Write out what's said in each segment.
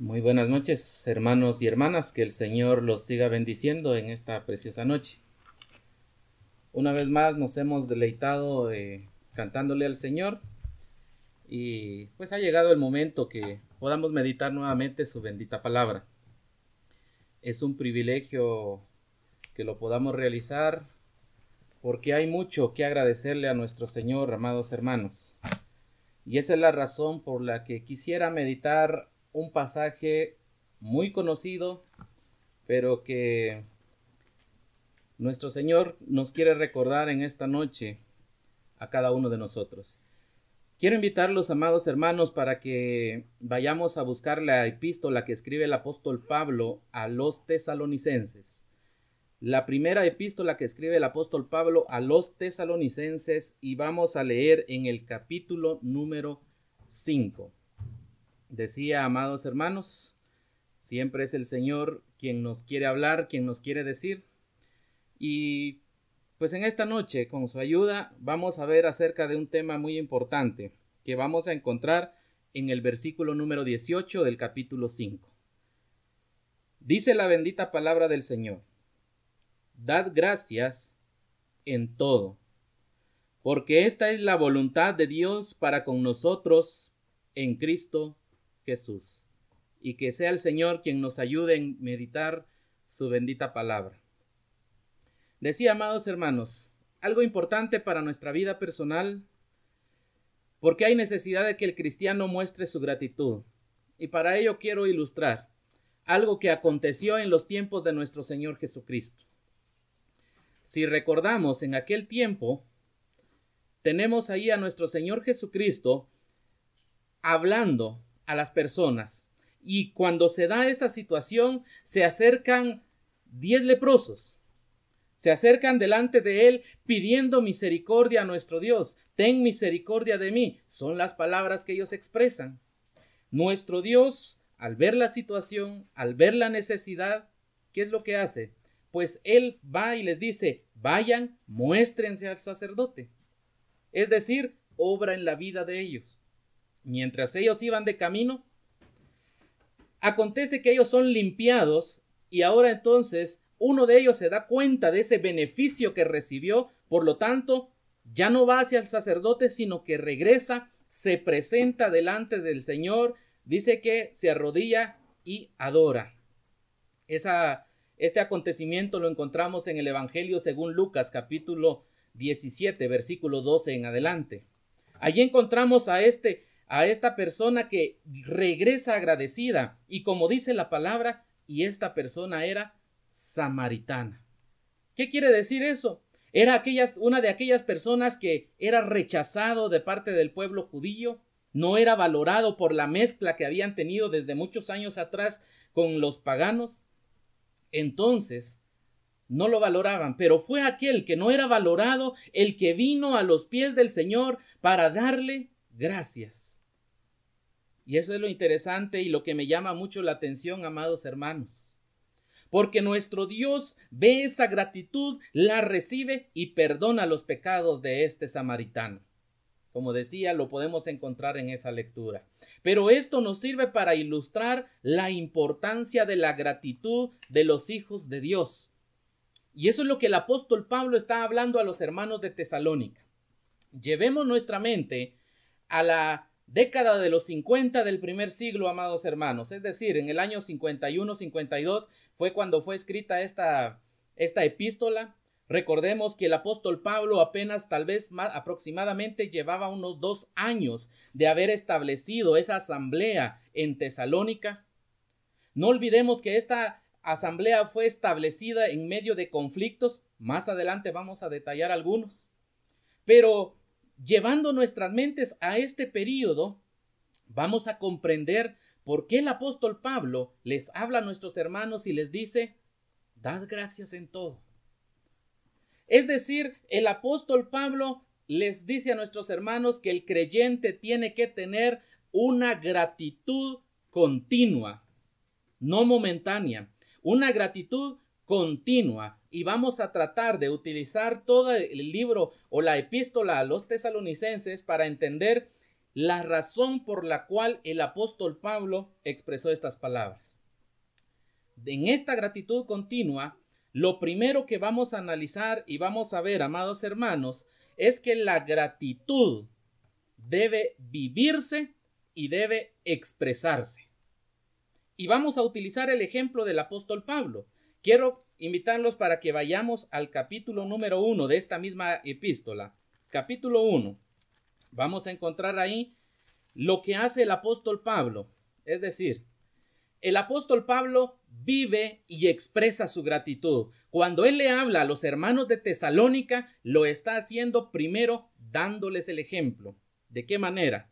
Muy buenas noches, hermanos y hermanas, que el Señor los siga bendiciendo en esta preciosa noche. Una vez más nos hemos deleitado cantándole al Señor y pues ha llegado el momento que podamos meditar nuevamente su bendita palabra. Es un privilegio que lo podamos realizar porque hay mucho que agradecerle a nuestro Señor, amados hermanos. Y esa es la razón por la que quisiera meditar un pasaje muy conocido, pero que nuestro Señor nos quiere recordar en esta noche a cada uno de nosotros. Quiero invitarlos, amados hermanos, para que vayamos a buscar la epístola que escribe el apóstol Pablo a los tesalonicenses. La primera epístola que escribe el apóstol Pablo a los tesalonicenses, y vamos a leer en el capítulo número 5. Decía, amados hermanos, siempre es el Señor quien nos quiere hablar, quien nos quiere decir. Y pues en esta noche, con su ayuda, vamos a ver acerca de un tema muy importante que vamos a encontrar en el versículo número 18 del capítulo 5. Dice la bendita palabra del Señor: Dad gracias en todo, porque esta es la voluntad de Dios para con nosotros en Cristo Jesús. Y que sea el Señor quien nos ayude en meditar su bendita palabra. Decía, amados hermanos, algo importante para nuestra vida personal, porque hay necesidad de que el cristiano muestre su gratitud. Y para ello quiero ilustrar algo que aconteció en los tiempos de nuestro Señor Jesucristo. Si recordamos, en aquel tiempo, tenemos ahí a nuestro Señor Jesucristo hablando a las personas. Y cuando se da esa situación, se acercan 10 leprosos. Se acercan delante de él pidiendo misericordia a nuestro Dios. Ten misericordia de mí. Son las palabras que ellos expresan. Nuestro Dios, al ver la situación, al ver la necesidad, ¿qué es lo que hace? Pues él va y les dice: vayan, muéstrense al sacerdote. Es decir, obra en la vida de ellos. Mientras ellos iban de camino, acontece que ellos son limpiados y ahora entonces uno de ellos se da cuenta de ese beneficio que recibió, por lo tanto ya no va hacia el sacerdote, sino que regresa, se presenta delante del Señor, dice que se arrodilla y adora. Este acontecimiento lo encontramos en el Evangelio según Lucas, capítulo 17, versículo 12 en adelante. Allí encontramos a esta persona que regresa agradecida, y como dice la palabra, y esta persona era samaritana. ¿Qué quiere decir eso? Era una de aquellas personas que era rechazado de parte del pueblo judío, no era valorado por la mezcla que habían tenido desde muchos años atrás con los paganos. Entonces no lo valoraban, pero fue aquel que no era valorado el que vino a los pies del Señor para darle gracias. Y eso es lo interesante y lo que me llama mucho la atención, amados hermanos, porque nuestro Dios ve esa gratitud, la recibe y perdona los pecados de este samaritano. Como decía, lo podemos encontrar en esa lectura. Pero esto nos sirve para ilustrar la importancia de la gratitud de los hijos de Dios. Y eso es lo que el apóstol Pablo está hablando a los hermanos de Tesalónica. Llevemos nuestra mente a la década de los 50 del primer siglo, amados hermanos. Es decir, en el año 51-52 fue cuando fue escrita esta epístola. Recordemos que el apóstol Pablo apenas aproximadamente llevaba unos 2 años de haber establecido esa asamblea en Tesalónica. No olvidemos que esta asamblea fue establecida en medio de conflictos. Más adelante vamos a detallar algunos. Pero llevando nuestras mentes a este periodo, vamos a comprender por qué el apóstol Pablo les habla a nuestros hermanos y les dice: dad gracias en todo. Es decir, el apóstol Pablo les dice a nuestros hermanos que el creyente tiene que tener una gratitud continua, no momentánea, una gratitud continua. Y vamos a tratar de utilizar todo el libro o la epístola a los tesalonicenses para entender la razón por la cual el apóstol Pablo expresó estas palabras. En esta gratitud continua, lo primero que vamos a analizar y vamos a ver, amados hermanos, es que la gratitud debe vivirse y debe expresarse. Y vamos a utilizar el ejemplo del apóstol Pablo. Quiero invitarlos para que vayamos al capítulo número 1 de esta misma epístola. Capítulo 1. Vamos a encontrar ahí lo que hace el apóstol Pablo. Es decir, el apóstol Pablo vive y expresa su gratitud. Cuando él le habla a los hermanos de Tesalónica, lo está haciendo primero dándoles el ejemplo. ¿De qué manera?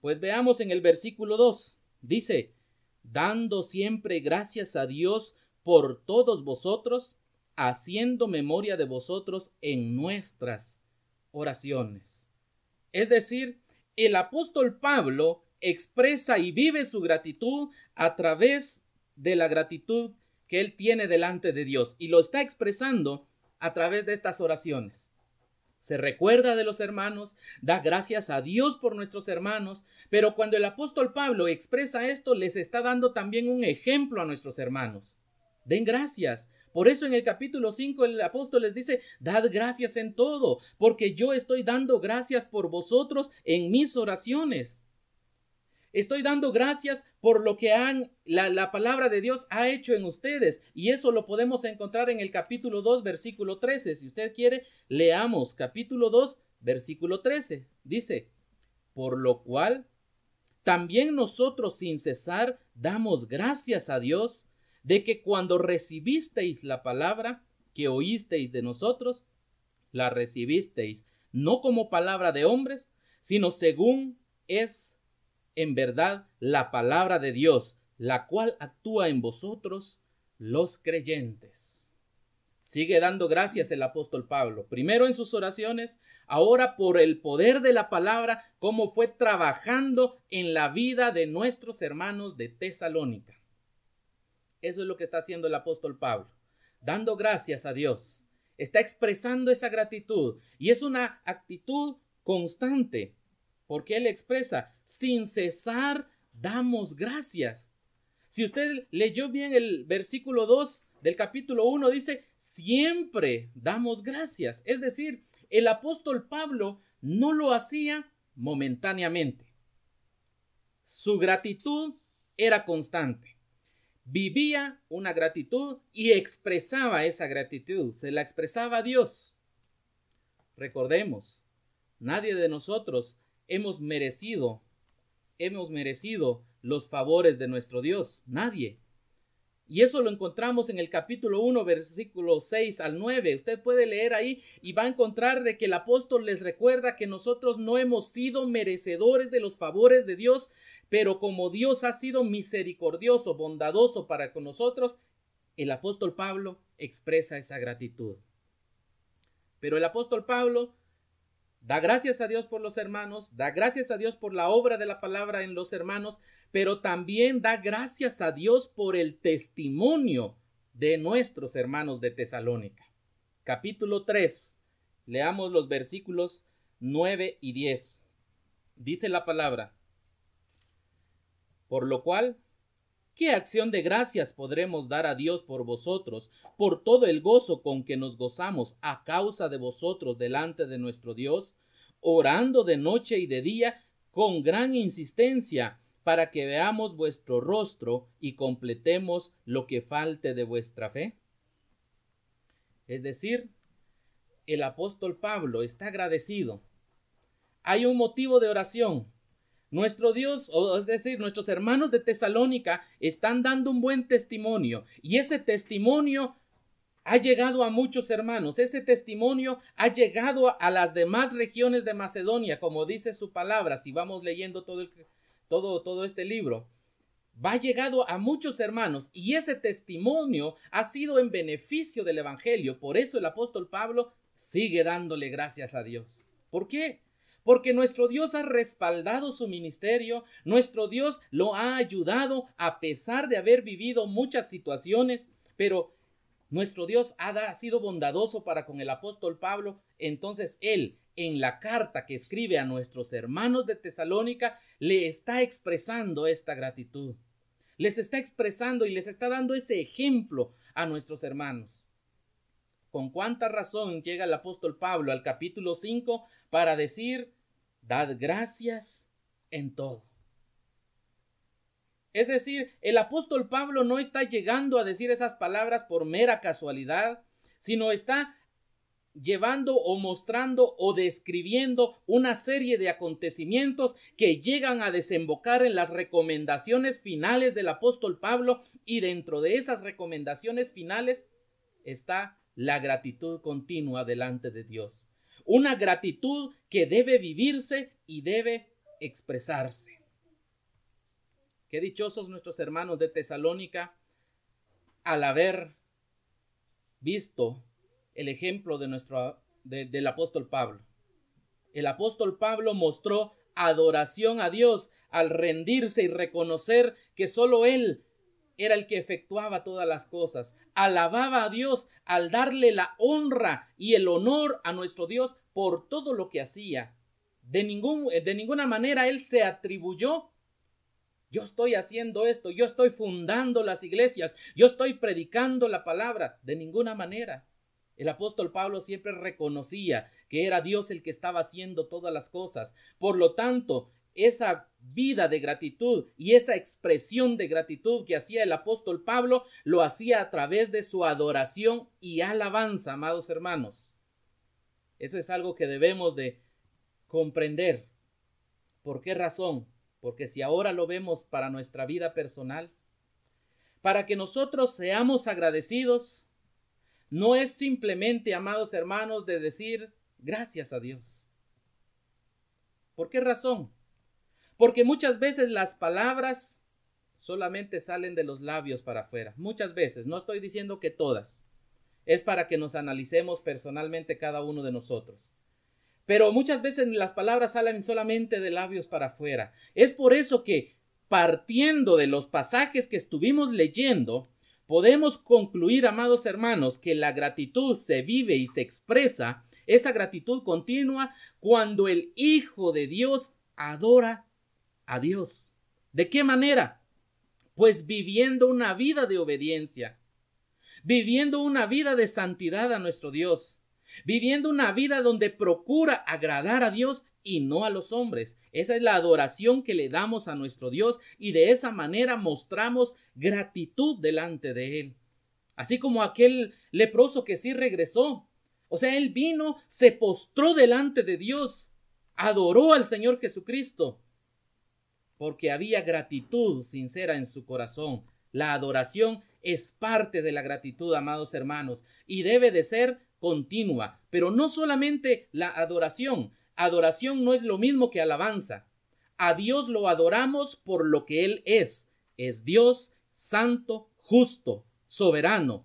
Pues veamos en el versículo 2. Dice, dando siempre gracias a Dios por todos vosotros, haciendo memoria de vosotros en nuestras oraciones. Es decir, el apóstol Pablo expresa y vive su gratitud a través de la gratitud que él tiene delante de Dios, y lo está expresando a través de estas oraciones. Se recuerda de los hermanos, da gracias a Dios por nuestros hermanos, pero cuando el apóstol Pablo expresa esto, les está dando también un ejemplo a nuestros hermanos. Den gracias. Por eso en el capítulo 5 el apóstol les dice, dad gracias en todo, porque yo estoy dando gracias por vosotros en mis oraciones. Estoy dando gracias por lo que la palabra de Dios ha hecho en ustedes. Y eso lo podemos encontrar en el capítulo 2, versículo 13. Si usted quiere, leamos capítulo 2, versículo 13. Dice, por lo cual también nosotros sin cesar damos gracias a Dios de que cuando recibisteis la palabra que oísteis de nosotros, la recibisteis no como palabra de hombres, sino según es en verdad la palabra de Dios, la cual actúa en vosotros los creyentes. Sigue dando gracias el apóstol Pablo, primero en sus oraciones, ahora por el poder de la palabra, cómo fue trabajando en la vida de nuestros hermanos de Tesalónica. Eso es lo que está haciendo el apóstol Pablo, dando gracias a Dios. Está expresando esa gratitud y es una actitud constante, porque él expresa, sin cesar damos gracias. Si usted leyó bien el versículo 2 del capítulo 1, dice, siempre damos gracias. Es decir, el apóstol Pablo no lo hacía momentáneamente. Su gratitud era constante. Vivía una gratitud y expresaba esa gratitud, se la expresaba a Dios. Recordemos, nadie de nosotros hemos merecido los favores de nuestro Dios, nadie. Y eso lo encontramos en el capítulo 1, versículos 6 al 9. Usted puede leer ahí y va a encontrar de que el apóstol les recuerda que nosotros no hemos sido merecedores de los favores de Dios, pero como Dios ha sido misericordioso, bondadoso para con nosotros, el apóstol Pablo expresa esa gratitud. Pero el apóstol Pablo da gracias a Dios por los hermanos, da gracias a Dios por la obra de la palabra en los hermanos, pero también da gracias a Dios por el testimonio de nuestros hermanos de Tesalónica. Capítulo 3, leamos los versículos 9 y 10. Dice la palabra, por lo cual, ¿qué acción de gracias podremos dar a Dios por vosotros, por todo el gozo con que nos gozamos a causa de vosotros delante de nuestro Dios, orando de noche y de día con gran insistencia, para que veamos vuestro rostro y completemos lo que falte de vuestra fe? Es decir, el apóstol Pablo está agradecido. Hay un motivo de oración. Nuestro Dios, es decir, nuestros hermanos de Tesalónica están dando un buen testimonio y ese testimonio ha llegado a muchos hermanos. Ese testimonio ha llegado a las demás regiones de Macedonia, como dice su palabra. Si vamos leyendo todo este libro, va llegado a muchos hermanos y ese testimonio ha sido en beneficio del evangelio. Por eso el apóstol Pablo sigue dándole gracias a Dios. ¿Por qué? Porque nuestro Dios ha respaldado su ministerio, nuestro Dios lo ha ayudado a pesar de haber vivido muchas situaciones, pero nuestro Dios ha sido bondadoso para con el apóstol Pablo. Entonces él, en la carta que escribe a nuestros hermanos de Tesalónica, le está expresando esta gratitud. Les está expresando y les está dando ese ejemplo a nuestros hermanos. ¿Con cuánta razón llega el apóstol Pablo al capítulo 5 para decir, dad gracias en todo? Es decir, el apóstol Pablo no está llegando a decir esas palabras por mera casualidad, sino está llevando o mostrando o describiendo una serie de acontecimientos que llegan a desembocar en las recomendaciones finales del apóstol Pablo, y dentro de esas recomendaciones finales está la gratitud continua delante de Dios. Una gratitud que debe vivirse y debe expresarse. Qué dichosos nuestros hermanos de Tesalónica al haber visto el ejemplo del apóstol Pablo. El apóstol Pablo mostró adoración a Dios al rendirse y reconocer que solo Él era el que efectuaba todas las cosas. Alababa a Dios al darle la honra y el honor a nuestro Dios por todo lo que hacía. De ninguna manera Él se atribuyó: yo estoy haciendo esto, yo estoy fundando las iglesias, yo estoy predicando la palabra. De ninguna manera. El apóstol Pablo siempre reconocía que era Dios el que estaba haciendo todas las cosas. Por lo tanto, esa vida de gratitud y esa expresión de gratitud que hacía el apóstol Pablo, lo hacía a través de su adoración y alabanza, amados hermanos. Eso es algo que debemos de comprender. ¿Por qué razón? Porque si ahora lo vemos para nuestra vida personal, para que nosotros seamos agradecidos, no es simplemente, amados hermanos, de decir gracias a Dios. ¿Por qué razón? Porque muchas veces las palabras solamente salen de los labios para afuera. Muchas veces, no estoy diciendo que todas. Es para que nos analicemos personalmente cada uno de nosotros. Pero muchas veces las palabras salen solamente de labios para afuera. Es por eso que, partiendo de los pasajes que estuvimos leyendo, podemos concluir, amados hermanos, que la gratitud se vive y se expresa, esa gratitud continua, cuando el Hijo de Dios adora a Dios. ¿De qué manera? Pues viviendo una vida de obediencia, viviendo una vida de santidad a nuestro Dios, viviendo una vida donde procura agradar a Dios y no a los hombres. Esa es la adoración que le damos a nuestro Dios, y de esa manera mostramos gratitud delante de Él. Así como aquel leproso que sí regresó. O sea, él vino, se postró delante de Dios, adoró al Señor Jesucristo, porque había gratitud sincera en su corazón. La adoración es parte de la gratitud, amados hermanos, y debe de ser continua. Pero no solamente la adoración. Adoración no es lo mismo que alabanza. A Dios lo adoramos por lo que Él es. Es Dios santo, justo, soberano.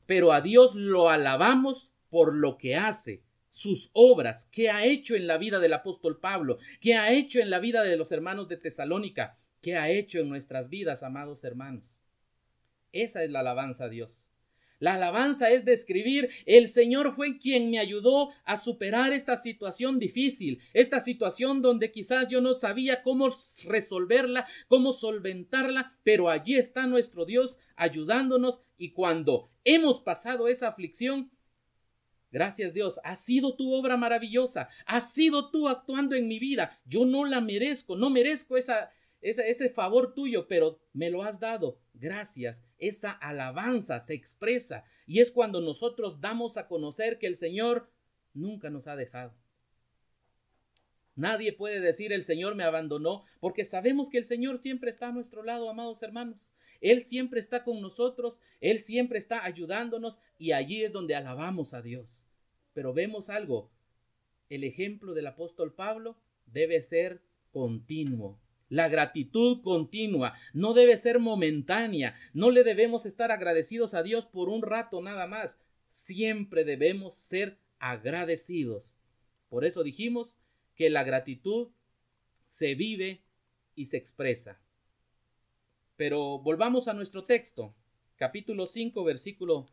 Pero a Dios lo alabamos por lo que hace, sus obras, que ha hecho en la vida del apóstol Pablo, que ha hecho en la vida de los hermanos de Tesalónica, que ha hecho en nuestras vidas, amados hermanos. Esa es la alabanza a Dios. La alabanza es describir: el Señor fue quien me ayudó a superar esta situación difícil, esta situación donde quizás yo no sabía cómo resolverla, cómo solventarla, pero allí está nuestro Dios ayudándonos, y cuando hemos pasado esa aflicción, gracias Dios, ha sido tu obra maravillosa, has sido tú actuando en mi vida, yo no la merezco, no merezco ese favor tuyo, pero me lo has dado. Gracias. Esa alabanza se expresa, y es cuando nosotros damos a conocer que el Señor nunca nos ha dejado. Nadie puede decir: el Señor me abandonó, porque sabemos que el Señor siempre está a nuestro lado, amados hermanos. Él siempre está con nosotros, Él siempre está ayudándonos, y allí es donde alabamos a Dios. Pero vemos algo: el ejemplo del apóstol Pablo debe ser continuo. La gratitud continua no debe ser momentánea. No le debemos estar agradecidos a Dios por un rato nada más. Siempre debemos ser agradecidos. Por eso dijimos que la gratitud se vive y se expresa. Pero volvamos a nuestro texto, capítulo 5, versículo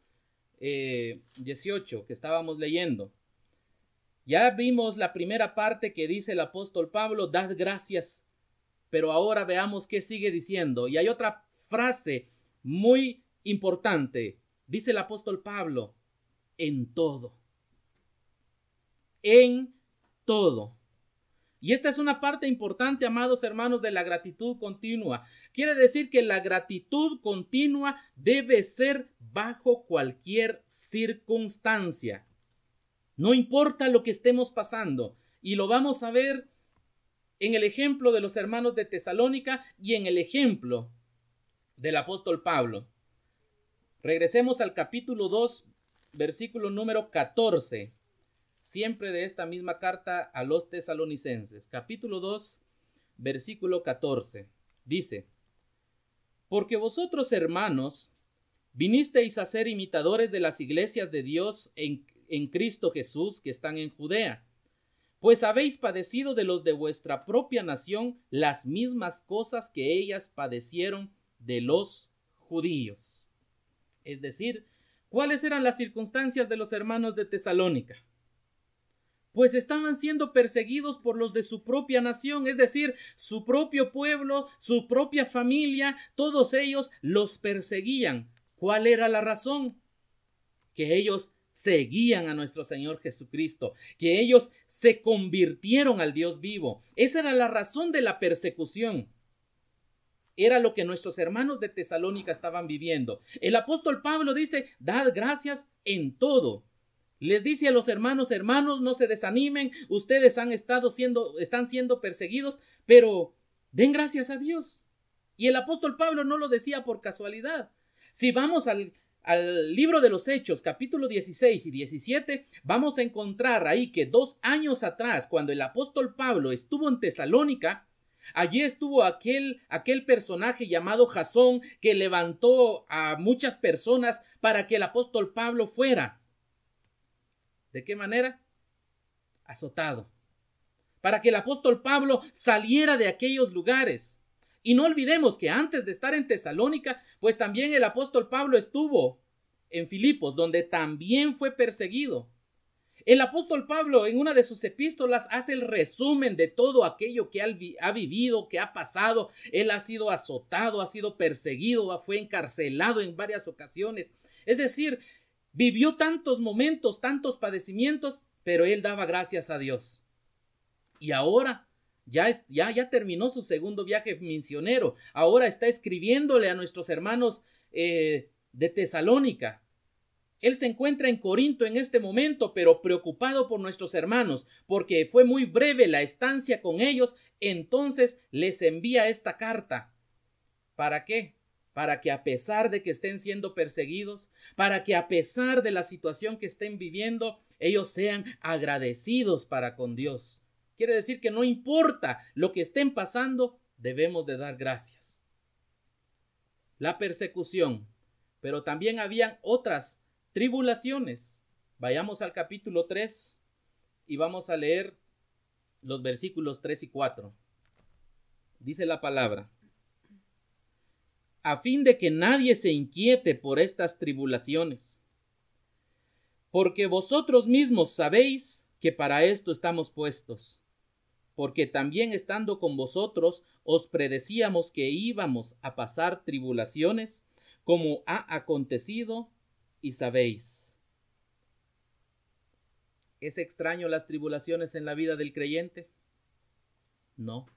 18, que estábamos leyendo. Ya vimos la primera parte que dice el apóstol Pablo, dad gracias, pero ahora veamos qué sigue diciendo. Y hay otra frase muy importante. Dice el apóstol Pablo, en todo. En todo. Y esta es una parte importante, amados hermanos, de la gratitud continua. Quiere decir que la gratitud continua debe ser bajo cualquier circunstancia. No importa lo que estemos pasando. Y lo vamos a ver en el ejemplo de los hermanos de Tesalónica y en el ejemplo del apóstol Pablo. Regresemos al capítulo 2, versículo número 14. Siempre de esta misma carta a los tesalonicenses. Capítulo 2, versículo 14. Dice, porque vosotros, hermanos, vinisteis a ser imitadores de las iglesias de Dios en Cristo Jesús que están en Judea, pues habéis padecido de los de vuestra propia nación las mismas cosas que ellas padecieron de los judíos. Es decir, ¿cuáles eran las circunstancias de los hermanos de Tesalónica? Pues estaban siendo perseguidos por los de su propia nación, es decir, su propio pueblo, su propia familia, todos ellos los perseguían. ¿Cuál era la razón? Que ellos seguían a nuestro Señor Jesucristo, que ellos se convirtieron al Dios vivo. Esa era la razón de la persecución. Era lo que nuestros hermanos de Tesalónica estaban viviendo. El apóstol Pablo dice, dad gracias en todo. Les dice a los hermanos, no se desanimen, ustedes están siendo perseguidos, pero den gracias a Dios. Y el apóstol Pablo no lo decía por casualidad. Si vamos al libro de los Hechos, capítulo 16 y 17, vamos a encontrar ahí que 2 años atrás, cuando el apóstol Pablo estuvo en Tesalónica, allí estuvo aquel personaje llamado Jasón que levantó a muchas personas para que el apóstol Pablo fuera. ¿De qué manera? Azotado. Para que el apóstol Pablo saliera de aquellos lugares. Y no olvidemos que antes de estar en Tesalónica, pues también el apóstol Pablo estuvo en Filipos, donde también fue perseguido. El apóstol Pablo en una de sus epístolas hace el resumen de todo aquello que ha vivido, que ha pasado. Él ha sido azotado, ha sido perseguido, fue encarcelado en varias ocasiones. Es decir, vivió tantos momentos, tantos padecimientos, pero él daba gracias a Dios. Y ahora ya terminó su segundo viaje misionero. Ahora está escribiéndole a nuestros hermanos de Tesalónica. Él se encuentra en Corinto en este momento, pero preocupado por nuestros hermanos, porque fue muy breve la estancia con ellos. Entonces les envía esta carta. ¿Para qué? Para que a pesar de que estén siendo perseguidos, para que a pesar de la situación que estén viviendo, ellos sean agradecidos para con Dios. Quiere decir que no importa lo que estén pasando, debemos de dar gracias. La persecución, pero también habían otras tribulaciones. Vayamos al capítulo 3 y vamos a leer los versículos 3 y 4. Dice la palabra: a fin de que nadie se inquiete por estas tribulaciones, porque vosotros mismos sabéis que para esto estamos puestos, porque también estando con vosotros os predecíamos que íbamos a pasar tribulaciones, como ha acontecido y sabéis. ¿Es extraño las tribulaciones en la vida del creyente? No.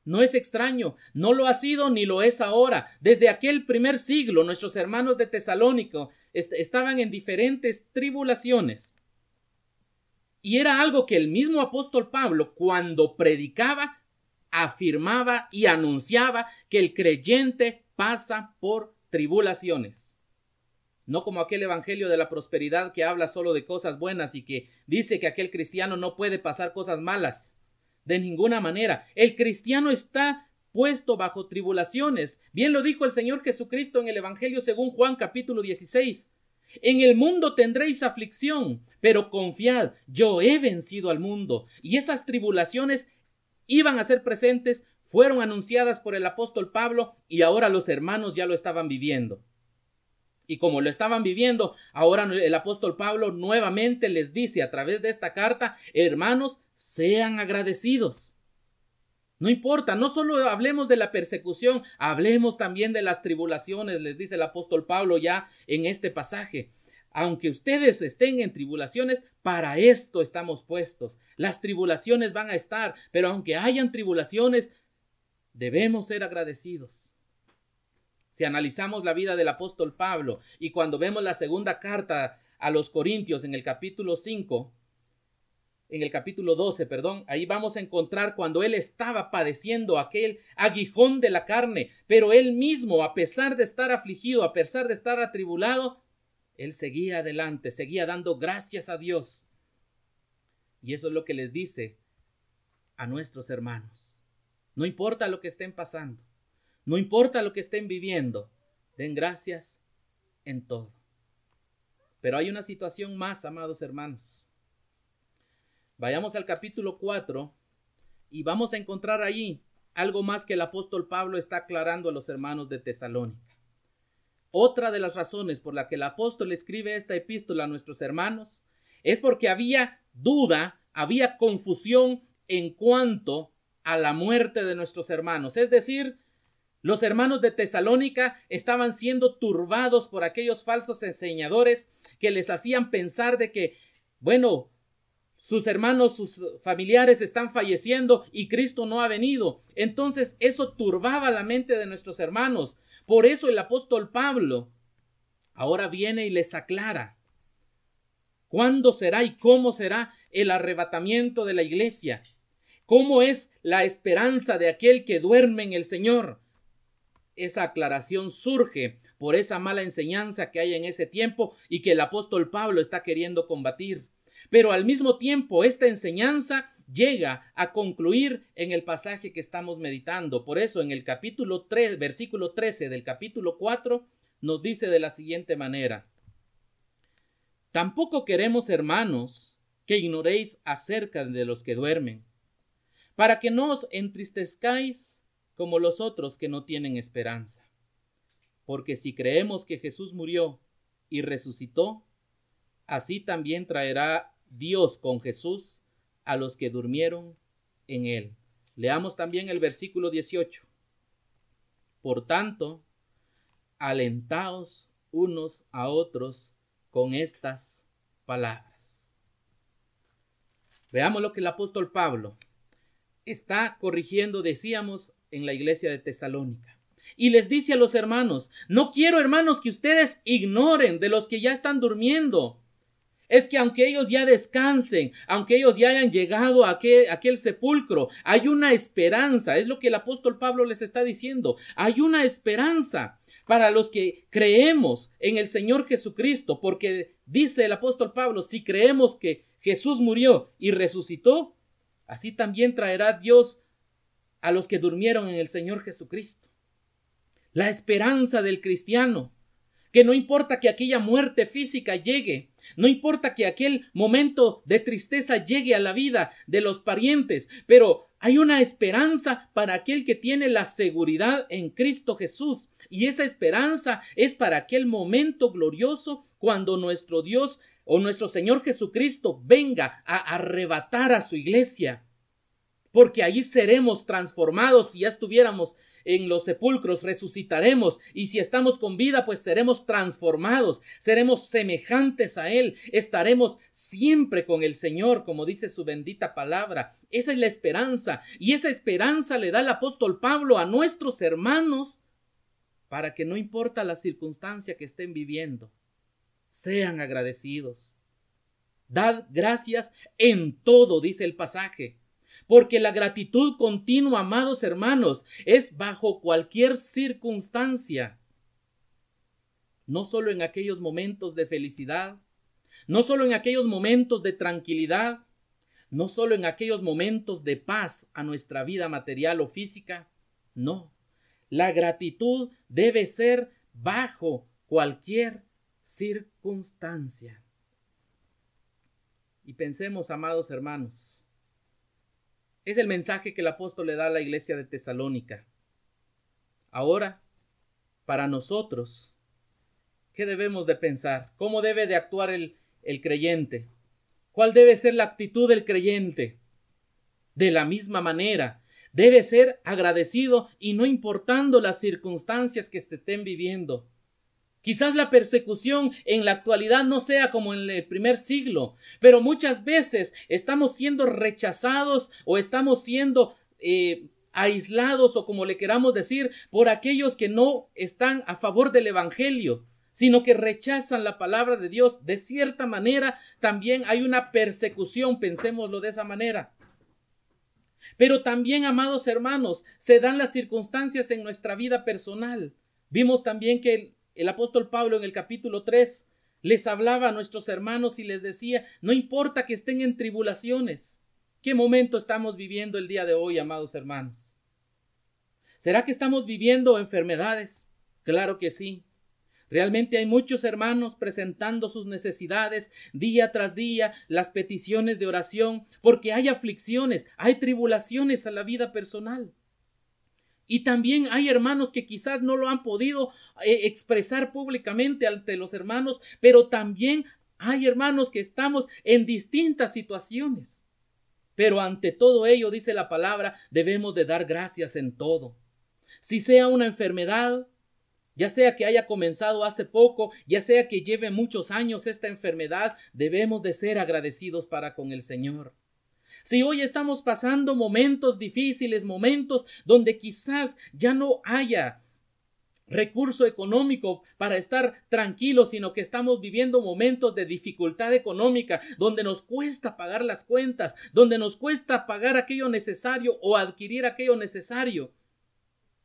No es extraño, no lo ha sido ni lo es ahora. Desde aquel primer siglo, nuestros hermanos de Tesalónica estaban en diferentes tribulaciones. Y era algo que el mismo apóstol Pablo, cuando predicaba, afirmaba y anunciaba que el creyente pasa por tribulaciones. No como aquel evangelio de la prosperidad que habla solo de cosas buenas y que dice que aquel cristiano no puede pasar cosas malas. De ninguna manera. El cristiano está puesto bajo tribulaciones. Bien lo dijo el Señor Jesucristo en el evangelio según Juan capítulo 16. En el mundo tendréis aflicción, pero confiad, yo he vencido al mundo. Y esas tribulaciones iban a ser presentes, fueron anunciadas por el apóstol Pablo y ahora los hermanos ya lo estaban viviendo. Y como lo estaban viviendo, ahora el apóstol Pablo nuevamente les dice a través de esta carta: hermanos, sean agradecidos. No importa, no solo hablemos de la persecución, hablemos también de las tribulaciones, les dice el apóstol Pablo ya en este pasaje. Aunque ustedes estén en tribulaciones, para esto estamos puestos. Las tribulaciones van a estar, pero aunque hayan tribulaciones, debemos ser agradecidos. Si analizamos la vida del apóstol Pablo y cuando vemos la segunda carta a los Corintios en el capítulo 5, en el capítulo 12, ahí vamos a encontrar cuando él estaba padeciendo aquel aguijón de la carne, pero él mismo, a pesar de estar afligido, a pesar de estar atribulado, él seguía adelante, seguía dando gracias a Dios. Y eso es lo que les dice a nuestros hermanos. No importa lo que estén pasando, no importa lo que estén viviendo, den gracias en todo. Pero hay una situación más, amados hermanos. Vayamos al capítulo 4 y vamos a encontrar ahí algo más que el apóstol Pablo está aclarando a los hermanos de Tesalónica. Otra de las razones por la que el apóstol escribe esta epístola a nuestros hermanos es porque había duda, había confusión en cuanto a la muerte de nuestros hermanos. Es decir, los hermanos de Tesalónica estaban siendo turbados por aquellos falsos enseñadores que les hacían pensar de que, bueno, sus hermanos, sus familiares están falleciendo y Cristo no ha venido. Entonces eso turbaba la mente de nuestros hermanos. Por eso el apóstol Pablo ahora viene y les aclara cuándo será y cómo será el arrebatamiento de la iglesia. ¿Cómo es la esperanza de aquel que duerme en el Señor? Esa aclaración surge por esa mala enseñanza que hay en ese tiempo y que el apóstol Pablo está queriendo combatir. Pero al mismo tiempo esta enseñanza llega a concluir en el pasaje que estamos meditando. Por eso en el capítulo 3, versículo 13 del capítulo 4 nos dice de la siguiente manera: tampoco queremos, hermanos, que ignoréis acerca de los que duermen, para que no os entristezcáis como los otros que no tienen esperanza. Porque si creemos que Jesús murió y resucitó, así también traerá Dios con Jesús a los que durmieron en él. Leamos también el versículo 18. Por tanto, alentaos unos a otros con estas palabras. Veamos lo que el apóstol Pablo está corrigiendo, decíamos, en la iglesia de Tesalónica. Y les dice a los hermanos: no quiero, hermanos, que ustedes ignoren de los que ya están durmiendo. Es que aunque ellos ya descansen, aunque ellos ya hayan llegado a aquel sepulcro, hay una esperanza. Es lo que el apóstol Pablo les está diciendo. Hay una esperanza para los que creemos en el Señor Jesucristo, porque dice el apóstol Pablo: si creemos que Jesús murió y resucitó, así también traerá Dios a los que durmieron en el Señor Jesucristo. La esperanza del cristiano, que no importa que aquella muerte física llegue, no importa que aquel momento de tristeza llegue a la vida de los parientes, pero hay una esperanza para aquel que tiene la seguridad en Cristo Jesús. Y esa esperanza es para aquel momento glorioso cuando nuestro Dios o nuestro Señor Jesucristo venga a arrebatar a su iglesia. Porque ahí seremos transformados. Si ya estuviéramos en los sepulcros, resucitaremos, y si estamos con vida, pues seremos transformados, seremos semejantes a Él, estaremos siempre con el Señor, como dice su bendita palabra. Esa es la esperanza, y esa esperanza le da el apóstol Pablo a nuestros hermanos, para que no importa la circunstancia que estén viviendo, sean agradecidos. Dad gracias en todo, dice el pasaje. Porque la gratitud continua, amados hermanos, es bajo cualquier circunstancia. No solo en aquellos momentos de felicidad, no solo en aquellos momentos de tranquilidad, no solo en aquellos momentos de paz a nuestra vida material o física. No, la gratitud debe ser bajo cualquier circunstancia. Y pensemos, amados hermanos, es el mensaje que el apóstol le da a la iglesia de Tesalónica. Ahora, para nosotros, ¿qué debemos de pensar? ¿Cómo debe de actuar el creyente? ¿Cuál debe ser la actitud del creyente? De la misma manera, debe ser agradecido y no importando las circunstancias que se estén viviendo. Quizás la persecución en la actualidad no sea como en el primer siglo, pero muchas veces estamos siendo rechazados o estamos siendo aislados, o como le queramos decir, por aquellos que no están a favor del evangelio, sino que rechazan la palabra de Dios. De cierta manera también hay una persecución, pensémoslo de esa manera. Pero también, amados hermanos, se dan las circunstancias en nuestra vida personal. Vimos también que el apóstol Pablo en el capítulo 3 les hablaba a nuestros hermanos y les decía, no importa que estén en tribulaciones. ¿Qué momento estamos viviendo el día de hoy, amados hermanos? ¿Será que estamos viviendo enfermedades? Claro que sí. Realmente hay muchos hermanos presentando sus necesidades día tras día, las peticiones de oración, porque hay aflicciones, hay tribulaciones a la vida personal. Y también hay hermanos que quizás no lo han podido expresar públicamente ante los hermanos, pero también hay hermanos que estamos en distintas situaciones. Pero ante todo ello, dice la palabra, debemos de dar gracias en todo. Si sea una enfermedad, ya sea que haya comenzado hace poco, ya sea que lleve muchos años esta enfermedad, debemos de ser agradecidos para con el Señor. Si hoy estamos pasando momentos difíciles, momentos donde quizás ya no haya recurso económico para estar tranquilos, sino que estamos viviendo momentos de dificultad económica, donde nos cuesta pagar las cuentas, donde nos cuesta pagar aquello necesario o adquirir aquello necesario.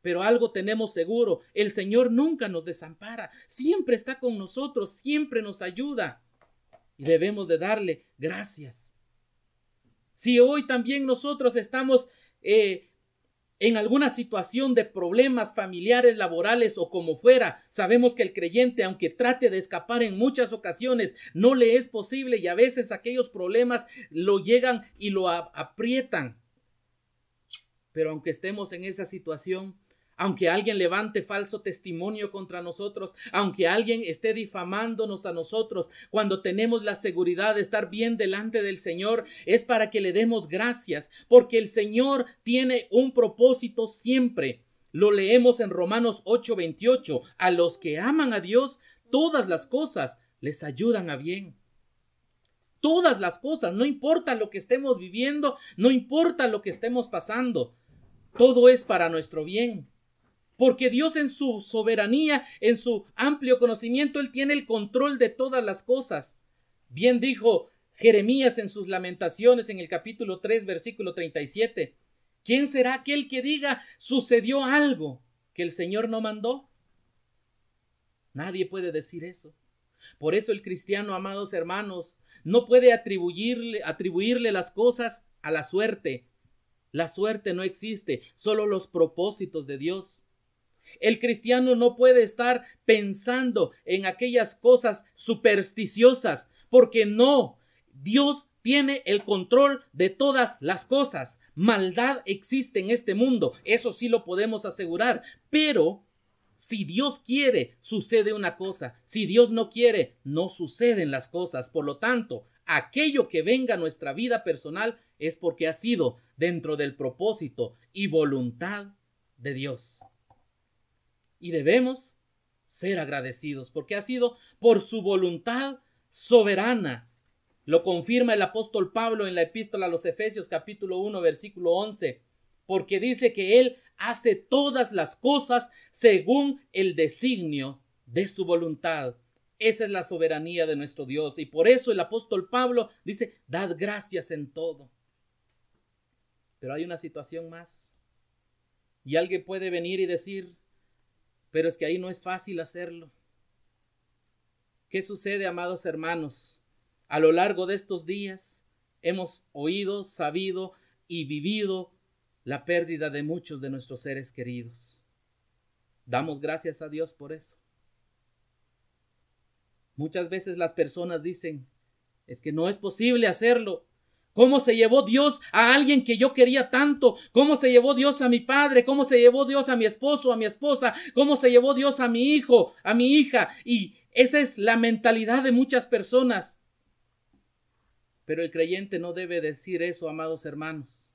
Pero algo tenemos seguro, el Señor nunca nos desampara, siempre está con nosotros, siempre nos ayuda y debemos de darle gracias. Si hoy también nosotros estamos en alguna situación de problemas familiares, laborales o como fuera, sabemos que el creyente, aunque trate de escapar en muchas ocasiones, no le es posible y a veces aquellos problemas lo llegan y lo aprietan. Pero aunque estemos en esa situación, aunque alguien levante falso testimonio contra nosotros, aunque alguien esté difamándonos a nosotros, cuando tenemos la seguridad de estar bien delante del Señor, es para que le demos gracias, porque el Señor tiene un propósito siempre. Lo leemos en Romanos 8:28. A los que aman a Dios, todas las cosas les ayudan a bien. Todas las cosas, no importa lo que estemos viviendo, no importa lo que estemos pasando, todo es para nuestro bien. Porque Dios en su soberanía, en su amplio conocimiento, Él tiene el control de todas las cosas. Bien dijo Jeremías en sus lamentaciones en el capítulo 3, versículo 37. ¿Quién será aquel que diga, sucedió algo que el Señor no mandó? Nadie puede decir eso. Por eso el cristiano, amados hermanos, no puede atribuirle las cosas a la suerte. La suerte no existe, solo los propósitos de Dios. El cristiano no puede estar pensando en aquellas cosas supersticiosas, porque no, Dios tiene el control de todas las cosas. Maldad existe en este mundo, eso sí lo podemos asegurar, pero si Dios quiere, sucede una cosa, si Dios no quiere, no suceden las cosas. Por lo tanto, aquello que venga a nuestra vida personal es porque ha sido dentro del propósito y voluntad de Dios. Y debemos ser agradecidos porque ha sido por su voluntad soberana. Lo confirma el apóstol Pablo en la epístola a los Efesios capítulo 1 versículo 11, porque dice que Él hace todas las cosas según el designio de su voluntad. Esa es la soberanía de nuestro Dios y por eso el apóstol Pablo dice, dad gracias en todo. Pero hay una situación más y alguien puede venir y decir, pero es que ahí no es fácil hacerlo. ¿Qué sucede, amados hermanos? A lo largo de estos días hemos oído, sabido y vivido la pérdida de muchos de nuestros seres queridos. Damos gracias a Dios por eso. Muchas veces las personas dicen, es que no es posible hacerlo. ¿Cómo se llevó Dios a alguien que yo quería tanto? ¿Cómo se llevó Dios a mi padre? ¿Cómo se llevó Dios a mi esposo, a mi esposa? ¿Cómo se llevó Dios a mi hijo, a mi hija? Y esa es la mentalidad de muchas personas. Pero el creyente no debe decir eso, amados hermanos.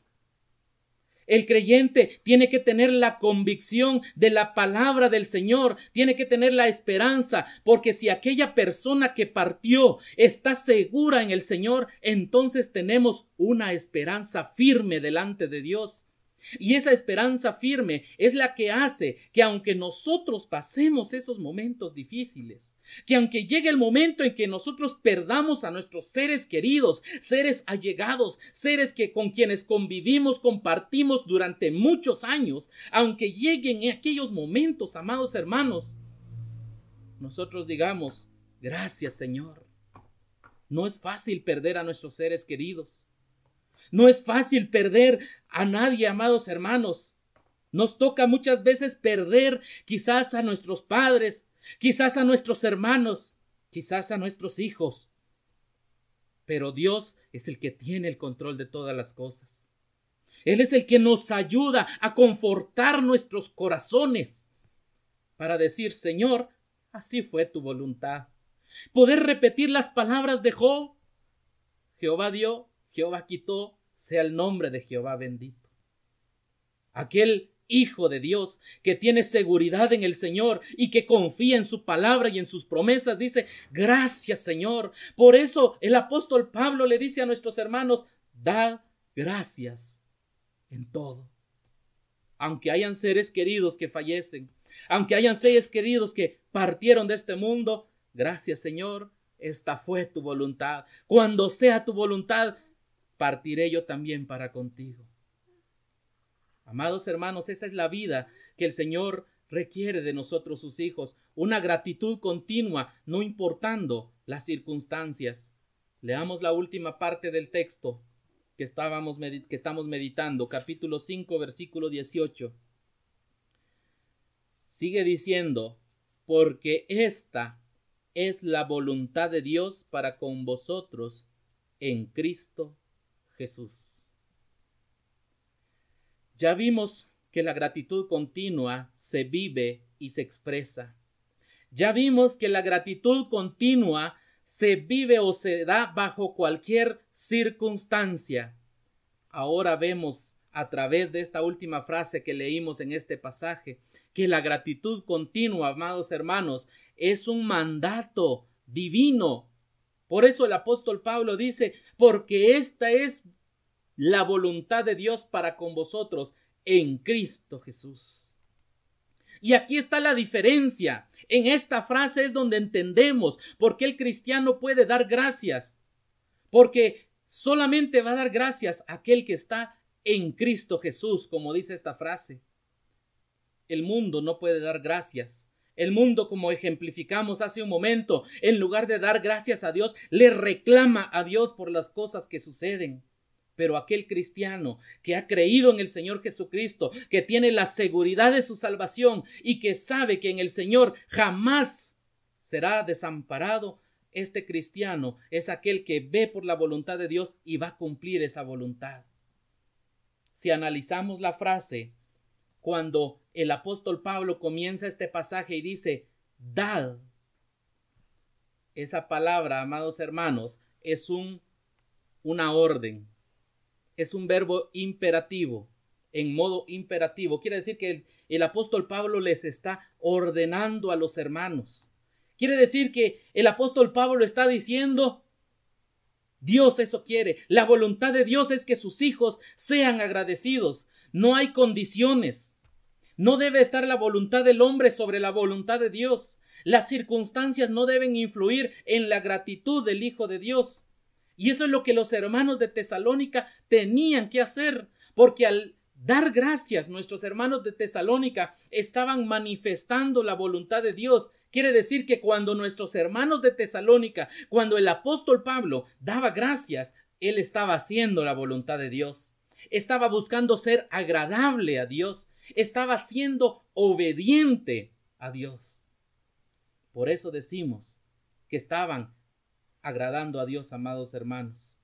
El creyente tiene que tener la convicción de la palabra del Señor, tiene que tener la esperanza, porque si aquella persona que partió está segura en el Señor, entonces tenemos una esperanza firme delante de Dios. Y esa esperanza firme es la que hace que aunque nosotros pasemos esos momentos difíciles, que aunque llegue el momento en que nosotros perdamos a nuestros seres queridos, seres allegados, seres que con quienes convivimos, compartimos durante muchos años, aunque lleguen aquellos momentos, amados hermanos, nosotros digamos, gracias Señor. No es fácil perder a nuestros seres queridos. No es fácil perder a nadie, amados hermanos. Nos toca muchas veces perder quizás a nuestros padres, quizás a nuestros hermanos, quizás a nuestros hijos. Pero Dios es el que tiene el control de todas las cosas. Él es el que nos ayuda a confortar nuestros corazones para decir, Señor, así fue tu voluntad. Poder repetir las palabras de Job. Jehová dio, Jehová quitó, sea el nombre de Jehová bendito. Aquel hijo de Dios que tiene seguridad en el Señor y que confía en su palabra y en sus promesas dice, gracias Señor. Por eso el apóstol Pablo le dice a nuestros hermanos, dad gracias en todo. Aunque hayan seres queridos que fallecen, aunque hayan seres queridos que partieron de este mundo, gracias Señor, esta fue tu voluntad. Cuando sea tu voluntad, partiré yo también para contigo. Amados hermanos, esa es la vida que el Señor requiere de nosotros sus hijos, una gratitud continua, no importando las circunstancias. Leamos la última parte del texto que estamos meditando, capítulo 5, versículo 18. Sigue diciendo, porque esta es la voluntad de Dios para con vosotros en Cristo Jesús. Ya vimos que la gratitud continua se vive y se expresa. Ya vimos que la gratitud continua se vive o se da bajo cualquier circunstancia. Ahora vemos a través de esta última frase que leímos en este pasaje que la gratitud continua, amados hermanos, es un mandato divino. Por eso el apóstol Pablo dice, porque esta es la voluntad de Dios para con vosotros en Cristo Jesús. Y aquí está la diferencia. En esta frase es donde entendemos por qué el cristiano puede dar gracias. Porque solamente va a dar gracias a aquel que está en Cristo Jesús, como dice esta frase. El mundo no puede dar gracias. El mundo, como ejemplificamos hace un momento, en lugar de dar gracias a Dios, le reclama a Dios por las cosas que suceden. Pero aquel cristiano que ha creído en el Señor Jesucristo, que tiene la seguridad de su salvación y que sabe que en el Señor jamás será desamparado, este cristiano es aquel que ve por la voluntad de Dios y va a cumplir esa voluntad. Si analizamos la frase, cuando el apóstol Pablo comienza este pasaje y dice, dad, esa palabra, amados hermanos, es una orden. Es un verbo imperativo, en modo imperativo. Quiere decir que el apóstol Pablo les está ordenando a los hermanos. Quiere decir que el apóstol Pablo está diciendo, Dios eso quiere. La voluntad de Dios es que sus hijos sean agradecidos. No hay condiciones. No debe estar la voluntad del hombre sobre la voluntad de Dios. Las circunstancias no deben influir en la gratitud del Hijo de Dios. Y eso es lo que los hermanos de Tesalónica tenían que hacer, porque al dar gracias, nuestros hermanos de Tesalónica estaban manifestando la voluntad de Dios. Quiere decir que cuando nuestros hermanos de Tesalónica, cuando el apóstol Pablo daba gracias, él estaba haciendo la voluntad de Dios. Estaba buscando ser agradable a Dios. Estaba siendo obediente a Dios. Por eso decimos que estaban agradando a Dios, amados hermanos.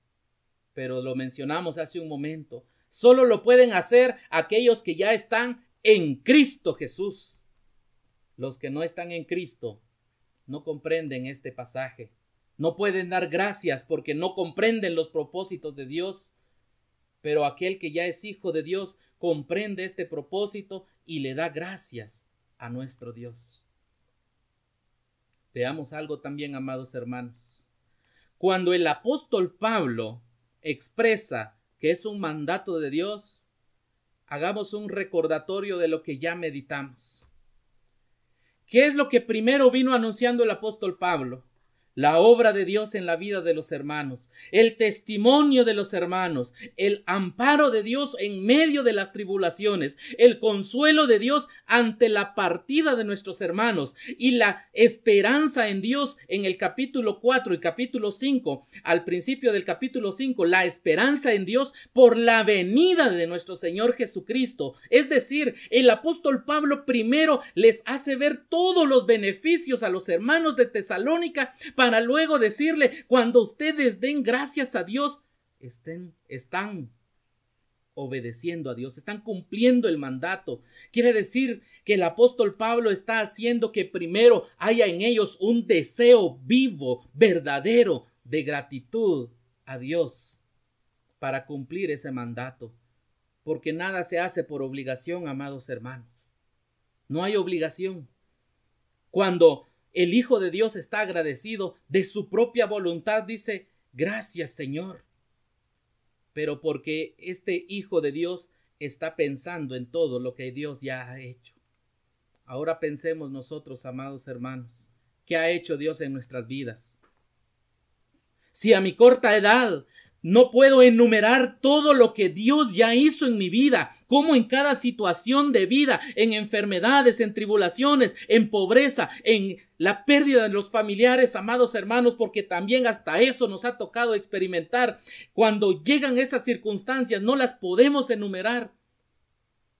pero lo mencionamos hace un momento. Solo lo pueden hacer aquellos que ya están en Cristo Jesús. Los que no están en Cristo no comprenden este pasaje. No pueden dar gracias porque no comprenden los propósitos de Dios. Pero aquel que ya es hijo de Dios comprende este propósito y le da gracias a nuestro Dios. Veamos algo también, amados hermanos. Cuando el apóstol Pablo expresa que es un mandato de Dios, hagamos un recordatorio de lo que ya meditamos. ¿Qué es lo que primero vino anunciando el apóstol Pablo? La obra de Dios en la vida de los hermanos, el testimonio de los hermanos, el amparo de Dios en medio de las tribulaciones, el consuelo de Dios ante la partida de nuestros hermanos y la esperanza en Dios en el capítulo 4 y capítulo 5. Al principio del capítulo 5, la esperanza en Dios por la venida de nuestro Señor Jesucristo. Es decir, el apóstol Pablo primero les hace ver todos los beneficios a los hermanos de Tesalónica para luego decirle, cuando ustedes den gracias a Dios, están obedeciendo a Dios, están cumpliendo el mandato. Quiere decir que el apóstol Pablo está haciendo que primero haya en ellos un deseo vivo, verdadero, de gratitud a Dios para cumplir ese mandato. Porque nada se hace por obligación, amados hermanos. No hay obligación. Cuando el Hijo de Dios está agradecido de su propia voluntad, dice, gracias Señor. Pero porque este Hijo de Dios está pensando en todo lo que Dios ya ha hecho. Ahora pensemos nosotros, amados hermanos, ¿qué ha hecho Dios en nuestras vidas? Si a mi corta edad no puedo enumerar todo lo que Dios ya hizo en mi vida, como en cada situación de vida, en enfermedades, en tribulaciones, en pobreza, en la pérdida de los familiares, amados hermanos, porque también hasta eso nos ha tocado experimentar. Cuando llegan esas circunstancias no las podemos enumerar.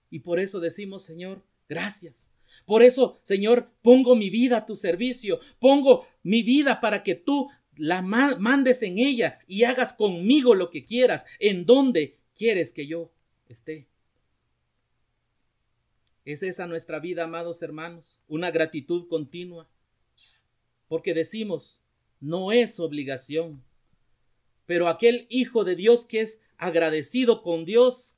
Y por eso decimos, Señor, gracias. Por eso, Señor, pongo mi vida a tu servicio, pongo mi vida para que tú la mandes en ella y hagas conmigo lo que quieras, en donde quieres que yo esté. ¿Es esa nuestra vida, amados hermanos? Una gratitud continua. Porque decimos, no es obligación. Pero aquel Hijo de Dios que es agradecido con Dios,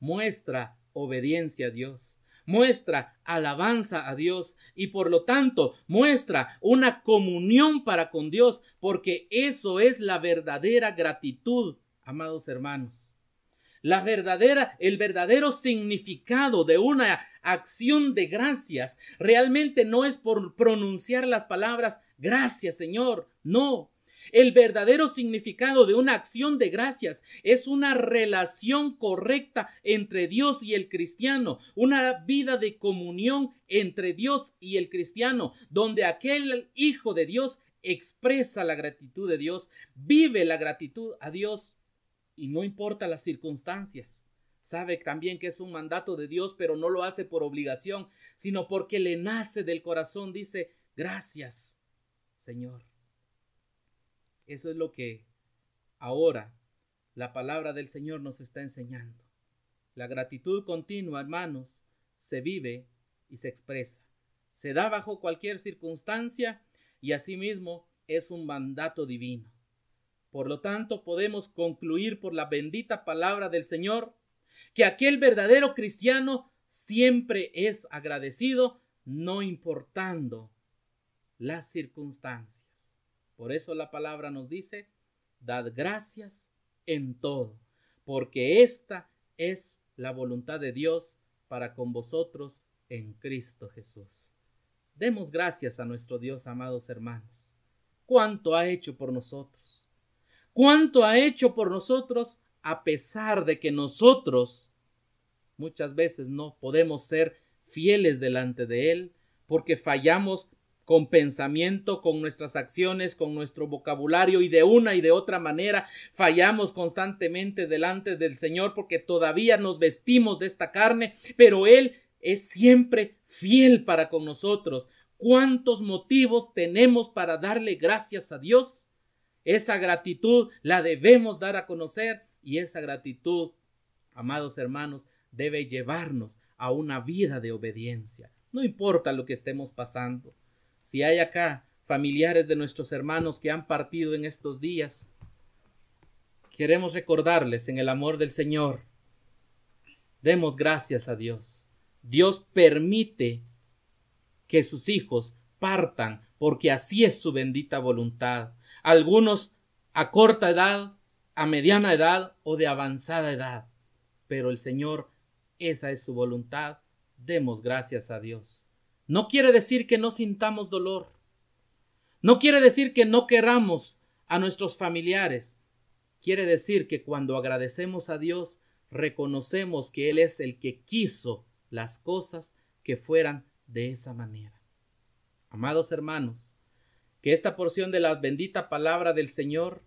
muestra obediencia a Dios. Muestra alabanza a Dios y por lo tanto muestra una comunión para con Dios, porque eso es la verdadera gratitud, amados hermanos. El verdadero significado de una acción de gracias realmente no es por pronunciar las palabras gracias Señor, no. El verdadero significado de una acción de gracias es una relación correcta entre Dios y el cristiano, una vida de comunión entre Dios y el cristiano, donde aquel Hijo de Dios expresa la gratitud de Dios, vive la gratitud a Dios y no importa las circunstancias. Sabe también que es un mandato de Dios, pero no lo hace por obligación, sino porque le nace del corazón. Dice, gracias, Señor. Eso es lo que ahora la palabra del Señor nos está enseñando. La gratitud continua, hermanos, se vive y se expresa. Se da bajo cualquier circunstancia y asimismo es un mandato divino. Por lo tanto, podemos concluir por la bendita palabra del Señor que aquel verdadero cristiano siempre es agradecido, no importando las circunstancias. Por eso la palabra nos dice, dad gracias en todo, porque esta es la voluntad de Dios para con vosotros en Cristo Jesús. Demos gracias a nuestro Dios, amados hermanos. ¿Cuánto ha hecho por nosotros? ¿Cuánto ha hecho por nosotros a pesar de que nosotros muchas veces no podemos ser fieles delante de Él porque fallamos con pensamiento, con nuestras acciones, con nuestro vocabulario y de una y de otra manera fallamos constantemente delante del Señor porque todavía nos vestimos de esta carne, pero Él es siempre fiel para con nosotros. ¿Cuántos motivos tenemos para darle gracias a Dios? Esa gratitud la debemos dar a conocer y esa gratitud, amados hermanos, debe llevarnos a una vida de obediencia. No importa lo que estemos pasando. Si hay acá familiares de nuestros hermanos que han partido en estos días, queremos recordarles en el amor del Señor. Demos gracias a Dios. Dios permite que sus hijos partan porque así es su bendita voluntad. Algunos a corta edad, a mediana edad o de avanzada edad. Pero el Señor, esa es su voluntad. Demos gracias a Dios. No quiere decir que no sintamos dolor. No quiere decir que no queramos a nuestros familiares. Quiere decir que cuando agradecemos a Dios, reconocemos que Él es el que quiso las cosas que fueran de esa manera. Amados hermanos, que esta porción de la bendita palabra del Señor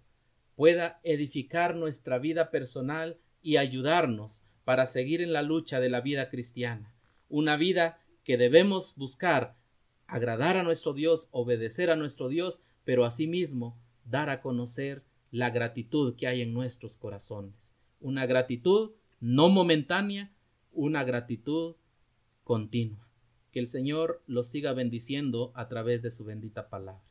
pueda edificar nuestra vida personal y ayudarnos para seguir en la lucha de la vida cristiana. Una vida que debemos buscar agradar a nuestro Dios, obedecer a nuestro Dios, pero asimismo dar a conocer la gratitud que hay en nuestros corazones. Una gratitud no momentánea, una gratitud continua. Que el Señor los siga bendiciendo a través de su bendita palabra.